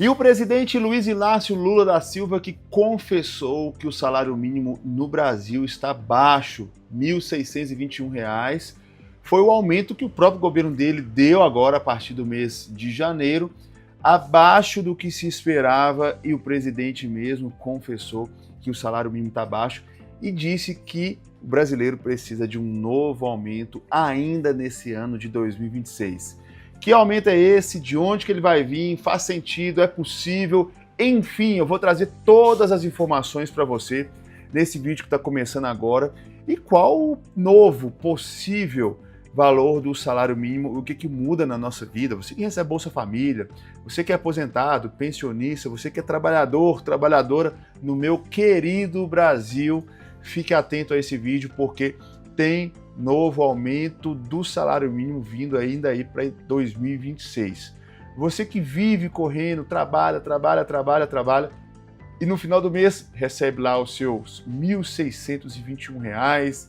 E o presidente Luiz Inácio Lula da Silva que confessou que o salário mínimo no Brasil está baixo, R$ 1.621, foi o aumento que o próprio governo dele deu agora a partir do mês de janeiro, abaixo do que se esperava, e o presidente mesmo confessou que o salário mínimo está baixo e disse que o brasileiro precisa de um novo aumento ainda nesse ano de 2026. Que aumento é esse? De onde que ele vai vir? Faz sentido? É possível? Enfim, eu vou trazer todas as informações para você nesse vídeo que está começando agora. E qual o novo possível valor do salário mínimo, o que muda na nossa vida? Você que recebe Bolsa Família, você que é aposentado, pensionista, você que é trabalhador, trabalhadora no meu querido Brasil, fique atento a esse vídeo porque tem novo aumento do salário mínimo vindo ainda aí para 2026. Você que vive correndo, trabalha e no final do mês recebe lá os seus R$ 1.621,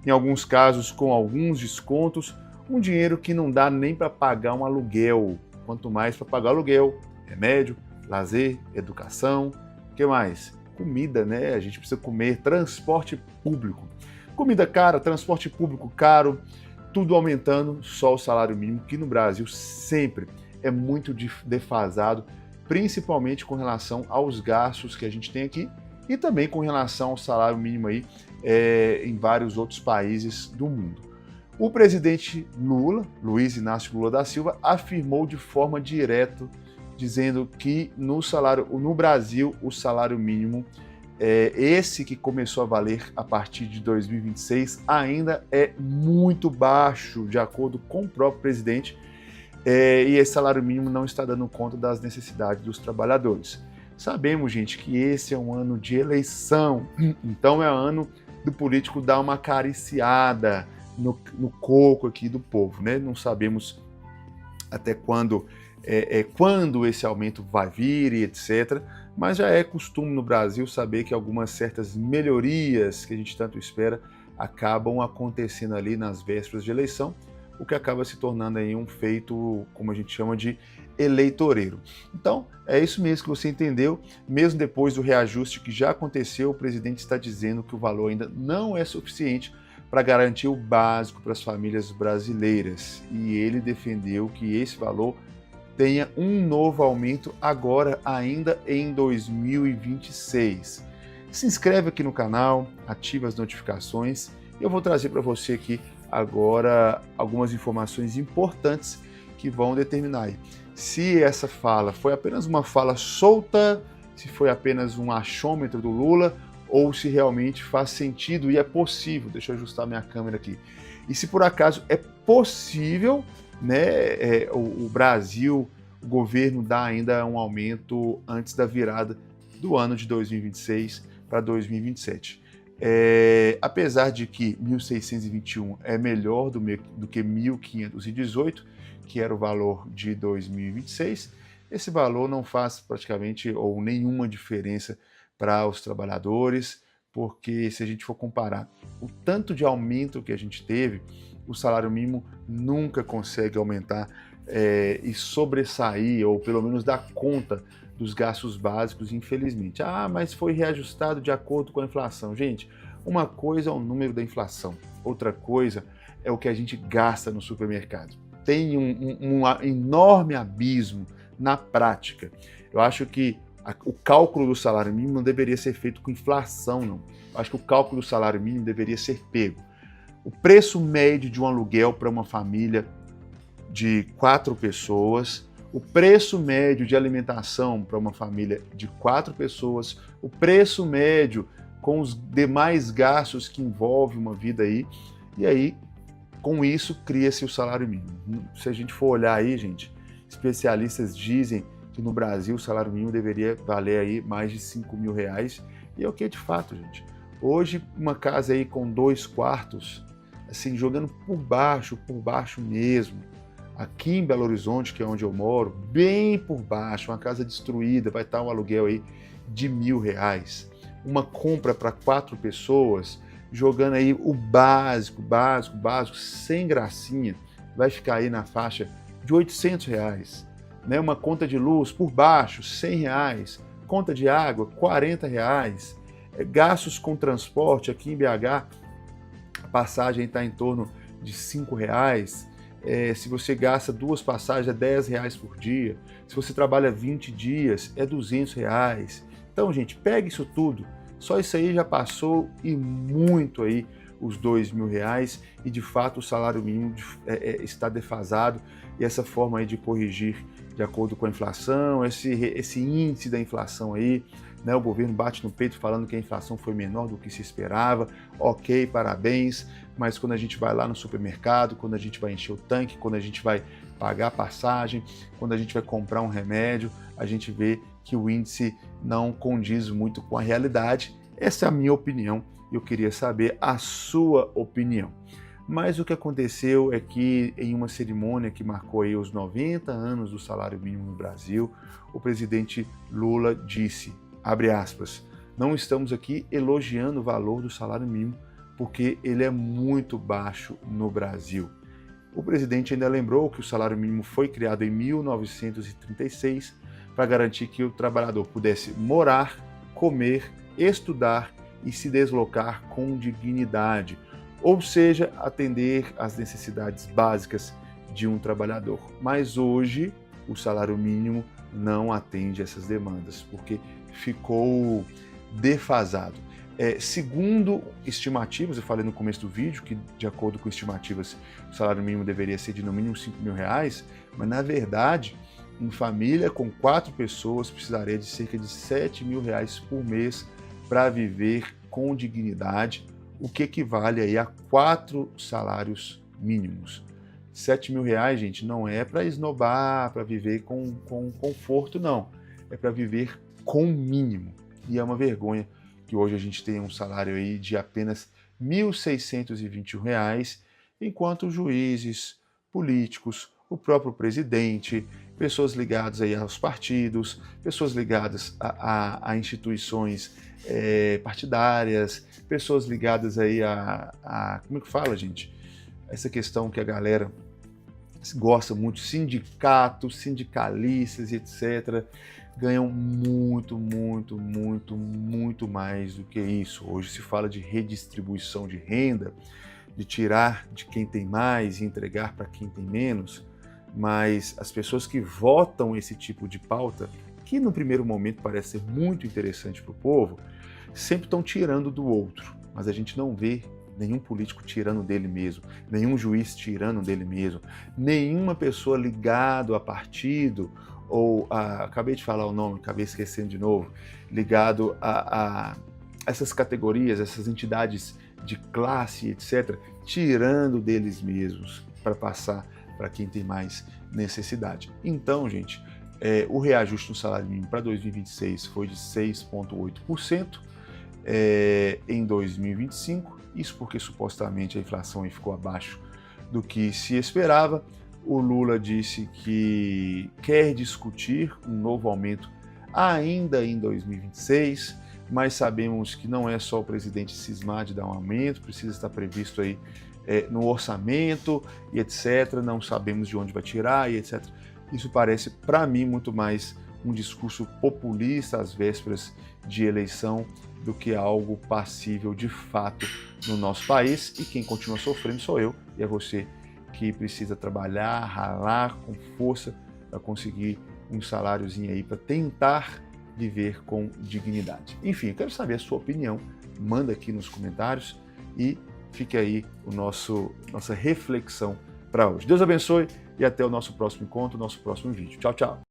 em alguns casos com alguns descontos, um dinheiro que não dá nem para pagar um aluguel, quanto mais para pagar aluguel, remédio, lazer, educação, o que mais? Comida, né? A gente precisa comer, transporte público. Comida cara, transporte público caro, tudo aumentando, só o salário mínimo, que no Brasil sempre é muito defasado, principalmente com relação aos gastos que a gente tem aqui e também com relação ao salário mínimo aí em vários outros países do mundo. O presidente Lula, Luiz Inácio Lula da Silva, afirmou de forma direta, dizendo que no Brasil o salário mínimo esse que começou a valer a partir de 2026 ainda é muito baixo, de acordo com o próprio presidente, e esse salário mínimo não está dando conta das necessidades dos trabalhadores. Sabemos, gente, que esse é um ano de eleição, então é ano do político dar uma acariciada no coco aqui do povo, né? Não sabemos até quando esse aumento vai vir e etc., mas já é costume no Brasil saber que algumas certas melhorias que a gente tanto espera acabam acontecendo ali nas vésperas de eleição, o que acaba se tornando aí um feito, como a gente chama de eleitoreiro. Então, é isso mesmo que você entendeu. Mesmo depois do reajuste que já aconteceu, o presidente está dizendo que o valor ainda não é suficiente para garantir o básico para as famílias brasileiras. E ele defendeu que esse valor tenha um novo aumento agora, ainda em 2026. Se inscreve aqui no canal, ativa as notificações e eu vou trazer para você aqui agora algumas informações importantes que vão determinar aí se essa fala foi apenas uma fala solta, se foi apenas um achômetro do Lula ou se realmente faz sentido e é possível. Deixa eu ajustar minha câmera aqui. E se por acaso é possível, né, o Brasil, o governo dá ainda um aumento antes da virada do ano de 2026 para 2027. Apesar de que 1.621 é melhor do que 1.518, que era o valor de 2026, esse valor não faz praticamente ou nenhuma diferença para os trabalhadores, porque se a gente for comparar o tanto de aumento que a gente teve, o salário mínimo nunca consegue aumentar e sobressair, ou pelo menos dar conta dos gastos básicos, infelizmente. Mas foi reajustado de acordo com a inflação. Gente, uma coisa é o número da inflação, outra coisa é o que a gente gasta no supermercado. Tem um enorme abismo na prática. Eu acho que o cálculo do salário mínimo não deveria ser feito com inflação, não. Eu acho que o cálculo do salário mínimo deveria ser pego. O preço médio de um aluguel para uma família de 4 pessoas, o preço médio de alimentação para uma família de 4 pessoas, o preço médio com os demais gastos que envolve uma vida aí, e aí, com isso, cria-se o salário mínimo. Se a gente for olhar aí, gente, especialistas dizem que no Brasil o salário mínimo deveria valer aí mais de R$5.000, e é o que é de fato, gente. Hoje, uma casa aí com 2 quartos, assim, jogando por baixo mesmo, aqui em Belo Horizonte, que é onde eu moro, bem por baixo, uma casa destruída, vai estar um aluguel aí de R$1.000. Uma compra para 4 pessoas, jogando aí o básico, sem gracinha, vai ficar aí na faixa de R$800. né? Uma conta de luz por baixo, R$100, conta de água, R$40, gastos com transporte aqui em BH, a passagem está em torno de R$5, se você gasta 2 passagens é R$10 por dia, se você trabalha 20 dias é R$200. Então, gente, pega isso tudo, só isso aí já passou e muito aí os R$2.000 e de fato o salário mínimo está defasado e essa forma aí de corrigir de acordo com a inflação, esse índice da inflação aí, né, o governo bate no peito falando que a inflação foi menor do que se esperava, ok, parabéns, mas quando a gente vai lá no supermercado, quando a gente vai encher o tanque, quando a gente vai pagar a passagem, quando a gente vai comprar um remédio, a gente vê que o índice não condiz muito com a realidade. Essa é a minha opinião. Eu queria saber a sua opinião. Mas o que aconteceu é que em uma cerimônia que marcou aí os 90 anos do salário mínimo no Brasil, o presidente Lula disse, abre aspas, não estamos aqui elogiando o valor do salário mínimo porque ele é muito baixo no Brasil. O presidente ainda lembrou que o salário mínimo foi criado em 1936 para garantir que o trabalhador pudesse morar, comer, estudar e se deslocar com dignidade, ou seja, atender às necessidades básicas de um trabalhador. Mas hoje o salário mínimo não atende essas demandas, porque ficou defasado. Segundo estimativas, eu falei no começo do vídeo que, de acordo com estimativas, o salário mínimo deveria ser de no mínimo R$5.000, mas na verdade, uma família com 4 pessoas precisaria de cerca de R$7.000 por mês para viver com dignidade, o que equivale aí a 4 salários mínimos. R$7.000, gente, não é para esnobar, para viver com conforto, não. É para viver com mínimo. E é uma vergonha que hoje a gente tenha um salário aí de apenas R$1.621, enquanto juízes, políticos, o próprio presidente, pessoas ligadas aí aos partidos, pessoas ligadas a instituições partidárias, pessoas ligadas aí como é que fala, gente? Essa questão que a galera gosta muito, sindicatos, sindicalistas, etc., ganham muito mais do que isso. Hoje se fala de redistribuição de renda, de tirar de quem tem mais e entregar para quem tem menos, mas as pessoas que votam esse tipo de pauta, que no primeiro momento parece ser muito interessante para o povo, sempre estão tirando do outro, mas a gente não vê nenhum político tirando dele mesmo, nenhum juiz tirando dele mesmo, nenhuma pessoa ligada a partido, ou acabei de falar o nome, acabei esquecendo de novo, ligado a essas categorias, essas entidades de classe, etc., tirando deles mesmos para passar para quem tem mais necessidade. Então, gente, o reajuste no salário mínimo para 2026 foi de 6,8%, em 2025, isso porque supostamente a inflação aí ficou abaixo do que se esperava. O Lula disse que quer discutir um novo aumento ainda em 2026, mas sabemos que não é só o presidente cismar de dar um aumento, precisa estar previsto aí no orçamento e etc. Não sabemos de onde vai tirar e etc. Isso parece, para mim, muito mais um discurso populista às vésperas de eleição do que algo passível de fato no nosso país. E quem continua sofrendo sou eu e é você, que precisa trabalhar, ralar com força para conseguir um saláriozinho aí para tentar viver com dignidade. Enfim, eu quero saber a sua opinião, manda aqui nos comentários e fique aí nossa reflexão para hoje. Deus abençoe e até o nosso próximo encontro, nosso próximo vídeo. Tchau, tchau!